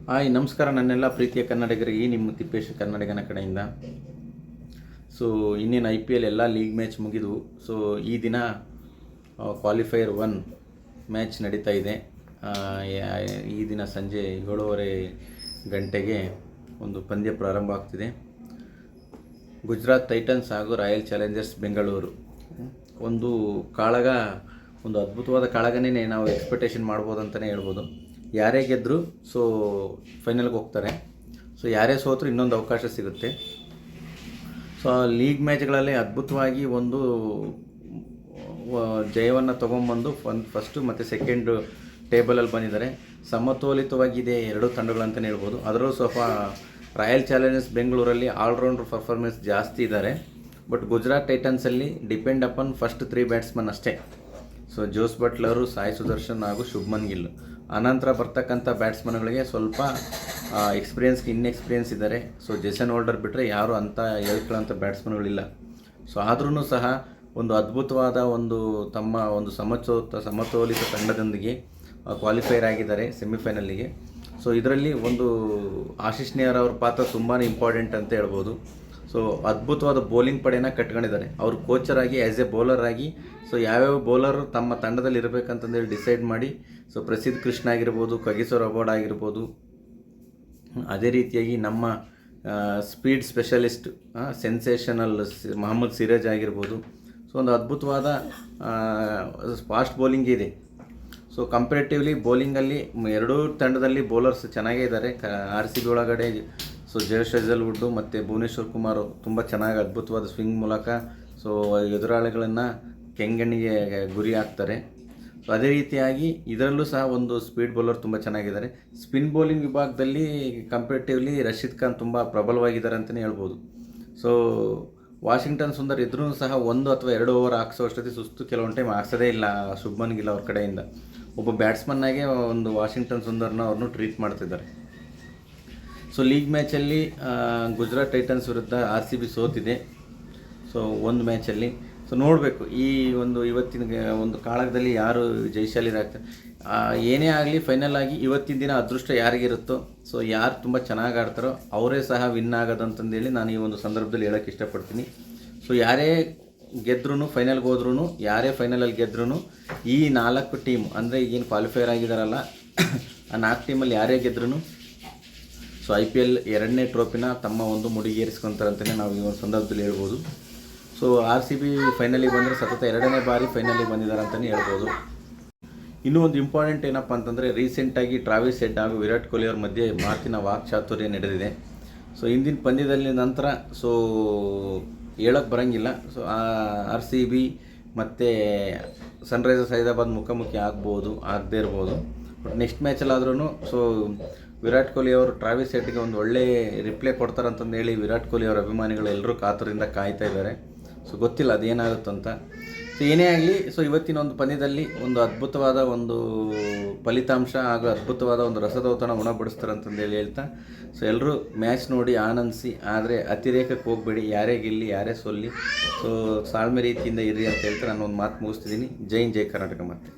Hi ನಮಸ್ಕಾರ ನನ್ನೆಲ್ಲ ಪ್ರೀತಿಯ ಕನ್ನಡಿಗರಿಗೆ ನಿಮ್ಮ ತಿಪ್ಪೇಶ್ ಕನ್ನಡಿಗನ ಕಡೆಯಿಂದ. ಸೊ ಇನ್ನೇನು IPL ಎಲ್ಲ ಲೀಗ್ ಮ್ಯಾಚ್ ಮುಗಿದು. ಸೊ ಈ ದಿನ ಕ್ವಾಲಿಫೈಯರ್ 1 ಮ್ಯಾಚ್ ನಡೀತಾ ಇದೆ. ಈ ದಿನ ಸಂಜೆ 7:30 ಗಂಟೆಗೆ ಒಂದು ಪಂದ್ಯ ಪ್ರಾರಂಭ ಆಗ್ತಿದೆ. ಗುಜರಾತ್ ಟೈಟನ್ಸ್ ಹಾಗೂ ರಾಯಲ್ ಚಾಲೆಂಜರ್ಸ್ ಬೆಂಗಳೂರು. ಒಂದು ಕಾಳಗ, ಒಂದು ಅದ್ಭುತವಾದ ಕಾಳಗನೇ ನಾವು ಎಕ್ಸ್ಪೆಕ್ಟೇಷನ್ ಮಾಡ್ಬೋದು ಅಂತಲೇ ಹೇಳ್ಬೋದು. ಯಾರೇ ಗೆದ್ದರೂ ಸೊ ಫೈನಲ್ಗೆ ಹೋಗ್ತಾರೆ. ಸೊ ಯಾರೇ ಸೋತರೂ ಇನ್ನೊಂದು ಅವಕಾಶ ಸಿಗುತ್ತೆ. ಸೊ ಲೀಗ್ ಮ್ಯಾಚ್ಗಳಲ್ಲಿ ಅದ್ಭುತವಾಗಿ ಒಂದು ಜಯವನ್ನು ತೊಗೊಂಬಂದು ಫಸ್ಟು ಮತ್ತು ಸೆಕೆಂಡ್ ಟೇಬಲಲ್ಲಿ ಬಂದಿದ್ದಾರೆ. ಸಮತೋಲಿತವಾಗಿದೆ ಎರಡು ತಂಡಗಳಂತಲೇ ಹೇಳ್ಬೋದು. ಅದರಲ್ಲೂ ಸ್ವಲ್ಪ ರಾಯಲ್ ಚಾಲೆಂಜರ್ಸ್ ಬೆಂಗಳೂರಲ್ಲಿ ಆಲ್ರೌಂಡರ್ ಪರ್ಫಾರ್ಮೆನ್ಸ್ ಜಾಸ್ತಿ ಇದ್ದಾರೆ. ಬಟ್ ಗುಜರಾತ್ ಟೈಟನ್ಸಲ್ಲಿ ಡಿಪೆಂಡ್ ಅಪಾನ್ ಫಸ್ಟ್ 3 ಬ್ಯಾಟ್ಸ್ಮನ್ ಅಷ್ಟೇ. So Jos Buttler, Sai Sudharsan ಹಾಗೂ ಶುಭ್ಮನ್ ಗಿಲ್. ಅನಂತರ ಬರ್ತಕ್ಕಂಥ ಬ್ಯಾಟ್ಸ್ಮನ್ಗಳಿಗೆ ಸ್ವಲ್ಪ ಇನ್ಎಕ್ಸ್ಪೀರಿಯನ್ಸ್ ಇದ್ದಾರೆ. ಸೊ ಜೇಸನ್ ಹೋಲ್ಡರ್ ಬಿಟ್ಟರೆ ಯಾರು ಅಂತ ಹೇಳ್ಕೊಳ್ಳೋಂಥ ಬ್ಯಾಟ್ಸ್ಮನ್ಗಳಿಲ್ಲ. ಸೊ ಆದ್ರೂ ಸಹ ಒಂದು ಅದ್ಭುತವಾದ ತಮ್ಮ ಸಮತೋಲಿತ ತಂಡದೊಂದಿಗೆ ಕ್ವಾಲಿಫೈರ್ ಆಗಿದ್ದಾರೆ ಸೆಮಿಫೈನಲ್ಲಿಗೆ. ಸೊ ಇದರಲ್ಲಿ ಆಶೀಶ್ ನೇಹರ್ ಅವ್ರ ಪಾತ್ರ ತುಂಬಾ ಇಂಪಾರ್ಟೆಂಟ್ ಅಂತ ಹೇಳ್ಬೋದು. ಸೊ ಅದ್ಭುತವಾದ ಬೌಲಿಂಗ್ ಪಡೆಯನ್ನು ಕಟ್ಕೊಂಡಿದ್ದಾರೆ. ಅವರು ಕೋಚರ್ ಆಗಿ, ಆ್ಯಸ್ ಎ ಬೌಲರ್ ಆಗಿ, ಸೊ ಯಾವ್ಯಾವ ಬೌಲರ್ ತಮ್ಮ ತಂಡದಲ್ಲಿ ಇರಬೇಕಂತಂದೇಳಿ ಡಿಸೈಡ್ ಮಾಡಿ, ಸೊ ಪ್ರಸಿದ್ಧ ಕೃಷ್ಣ ಆಗಿರ್ಬೋದು, ಕಗಿಸೋ ರಬೋಡ ಆಗಿರ್ಬೋದು, ಅದೇ ರೀತಿಯಾಗಿ ನಮ್ಮ speed specialist sensational Mohammed Siraj ಆಗಿರ್ಬೋದು. ಸೊ ಒಂದು ಅದ್ಭುತವಾದ ಫಾಸ್ಟ್ ಬೌಲಿಂಗ್ ಇದೆ. ಸೊ ಕಂಪೇರಿಟಿವ್ಲಿ ಬೌಲಿಂಗಲ್ಲಿ ಎರಡೂ ತಂಡದಲ್ಲಿ ಬೌಲರ್ಸ್ ಚೆನ್ನಾಗೇ ಇದ್ದಾರೆ. RCB ಒಳಗಡೆ ಸೊ ಜಯೇಶ್ ಹಜಲ್ವುಡ್ಡು ಮತ್ತು ಭುವನೇಶ್ವರ್ ಕುಮಾರ್ ತುಂಬ ಚೆನ್ನಾಗಿ ಅದ್ಭುತವಾದ ಸ್ವಿಂಗ್ ಮೂಲಕ ಸೊ ಎದುರಾಳಿಗಳನ್ನು ಕೆಂಗಣ್ಣಿಗೆ ಗುರಿ ಆಗ್ತಾರೆ. ಸೊ ಅದೇ ರೀತಿಯಾಗಿ ಇದರಲ್ಲೂ ಸಹ ಒಂದು ಸ್ಪೀಡ್ ಬೌಲರ್ ತುಂಬ ಚೆನ್ನಾಗಿದ್ದಾರೆ. ಸ್ಪಿನ್ ಬೌಲಿಂಗ್ ವಿಭಾಗದಲ್ಲಿ ಕಂಪೇರಿಟಿವ್ಲಿ ರಶೀದ್ ಖಾನ್ ತುಂಬ ಪ್ರಬಲವಾಗಿದ್ದಾರೆ ಅಂತಲೇ ಹೇಳ್ಬೋದು. ಸೊ ವಾಷಿಂಗ್ಟನ್ ಸುಂದರ್ ಇದ್ರೂ ಸಹ 1 ಅಥವಾ 2 ಓವರ್ ಹಾಕ್ಸೋ ಅಷ್ಟೊತ್ತಿಗೆ ಸುಸ್ತು ಕೆಲವೊಂದು ಟೈಮ್ ಹಾಕ್ಸೋದೇ ಇಲ್ಲ ಶುಭ್ಮನ್ ಗಿಲ್ ಅವ್ರ ಕಡೆಯಿಂದ. ಒಬ್ಬ ಬ್ಯಾಟ್ಸ್ಮನ್ನಾಗೆ ವಾಷಿಂಗ್ಟನ್ ಸುಂದರ್ನ ಅವ್ರನ್ನೂ ಟ್ರೀಟ್ ಮಾಡ್ತಿದ್ದಾರೆ. ಸೊ ಲೀಗ್ ಮ್ಯಾಚಲ್ಲಿ ಗುಜರಾತ್ ಟೈಟನ್ಸ್ ವಿರುದ್ಧ RCB ಸೋತಿದೆ. ಸೊ ಒಂದು ಮ್ಯಾಚಲ್ಲಿ. ಸೊ ನೋಡಬೇಕು ಇವತ್ತಿನ ಕಾಳಗದಲ್ಲಿ ಯಾರು ಜಯಶಾಲಿರಾಗ್ತಾರೆ. ಏನೇ ಆಗಲಿ ಫೈನಲ್ ಆಗಿ ಇವತ್ತಿನ ದಿನ ಅದೃಷ್ಟ ಯಾರಿಗಿರುತ್ತೋ, ಸೊ ಯಾರು ತುಂಬ ಚೆನ್ನಾಗಿ ಆಡ್ತಾರೋ ಅವರೇ ಸಹ ವಿನ್ ಆಗೋದಂತಂದೇಳಿ ನಾನು ಈ ಸಂದರ್ಭದಲ್ಲಿ ಹೇಳೋಕ್ಕೆ ಇಷ್ಟಪಡ್ತೀನಿ. ಸೊ ಯಾರೇ ಗೆದ್ರೂ, ಫೈನಲ್ಗೆ ಹೋದ್ರೂ, ಯಾರೇ ಫೈನಲಲ್ಲಿ ಗೆದ್ರೂ, ಈ 4 ಟೀಮ್ ಅಂದರೆ ಈಗೇನು ಕ್ವಾಲಿಫೈಯರ್ ಆಗಿದ್ದಾರಲ್ಲ ಆ 4 ಟೀಮಲ್ಲಿ ಯಾರೇ ಗೆದ್ರೂ ಸೊ IPL 2ನೇ ಟ್ರೋಫಿನ ತಮ್ಮ ಮುಡಿಗೇರಿಸ್ಕೊತಾರೆ ಅಂತಲೇ ನಾವು ಈ ಸಂದರ್ಭದಲ್ಲಿ ಹೇಳ್ಬೋದು. ಸೊ RCB ಫೈನಲಿಗೆ ಬಂದರೆ ಸತತ 2ನೇ ಬಾರಿ ಫೈನಲಿಗೆ ಬಂದಿದ್ದಾರೆ ಅಂತಲೇ ಹೇಳ್ಬೋದು. ಇನ್ನೂ ಒಂದು ಇಂಪಾರ್ಟೆಂಟ್ ಏನಪ್ಪ ಅಂತಂದರೆ, ರೀಸೆಂಟಾಗಿ ಟ್ರಾವಿಸ್ ಹೆಡ್ ಹಾಗೂ ವಿರಾಟ್ ಕೊಹ್ಲಿ ಅವ್ರ ಮಧ್ಯೆ ಮಾತಿನ ವಾಕ್ಚಾತುರ್ಯ ನಡೆದಿದೆ. ಸೊ ಇಂದಿನ ಪಂದ್ಯದಲ್ಲಿ ನಂತರ ಸೊ ಹೇಳೋಕ್ಕೆ ಬರೋಂಗಿಲ್ಲ. ಸೊ RCB ಮತ್ತು ಸನ್ರೈಸರ್ಸ್ ಹೈದರಾಬಾದ್ ಮುಖಾಮುಖಿ ಆಗ್ಬೋದು, ಆಗದೇ ಇರ್ಬೋದು. ಬಟ್ ನೆಕ್ಸ್ಟ್ ಮ್ಯಾಚಲ್ಲಾದ್ರೂ ಸೊ ವಿರಾಟ್ ಕೊಹ್ಲಿ ಅವರು ಟ್ರಾವಿಸ್ ಹೆಡ್ಗೆ ಒಂದು ಒಳ್ಳೆ ರಿಪ್ಲೈ ಕೊಡ್ತಾರಂತಂದು ಹೇಳಿ ವಿರಾಟ್ ಕೊಹ್ಲಿ ಅವರ ಅಭಿಮಾನಿಗಳು ಎಲ್ಲರೂ ಕಾತುರದಿಂದ ಕಾಯ್ತಾ ಇದ್ದಾರೆ. ಸೊ ಗೊತ್ತಿಲ್ಲ ಅದೇನಾಗುತ್ತಂತ. ಸೊ ಏನೇ ಆಗಲಿ, ಸೊ ಇವತ್ತಿನ ಪಂದ್ಯದಲ್ಲಿ ಅದ್ಭುತವಾದ ಫಲಿತಾಂಶ ಹಾಗೂ ಅದ್ಭುತವಾದ ರಸದೌತಣ ಉಣಬಡಿಸ್ತಾರೆ ಅಂತಂದೇಳಿ ಹೇಳ್ತಾ, ಸೊ ಎಲ್ಲರೂ ಮ್ಯಾಚ್ ನೋಡಿ ಆನಂದಿಸಿ. ಆದರೆ ಅತಿರೇಕಕ್ಕೆ ಹೋಗಬೇಡಿ. ಯಾರೇ ಗೆಲ್ಲಿ ಯಾರೇ ಸೋಲ್ಲಿ, ಸೊ ತಾಳ್ಮೆ ರೀತಿಯಿಂದ ಇರ್ರಿ ಅಂತ ಹೇಳ್ತಾ ನಾನು ಮಾತು ಮುಗಿಸ್ತಿದ್ದೀನಿ. ಜೈ ಕರ್ನಾಟಕ. ಮತ್ತೆ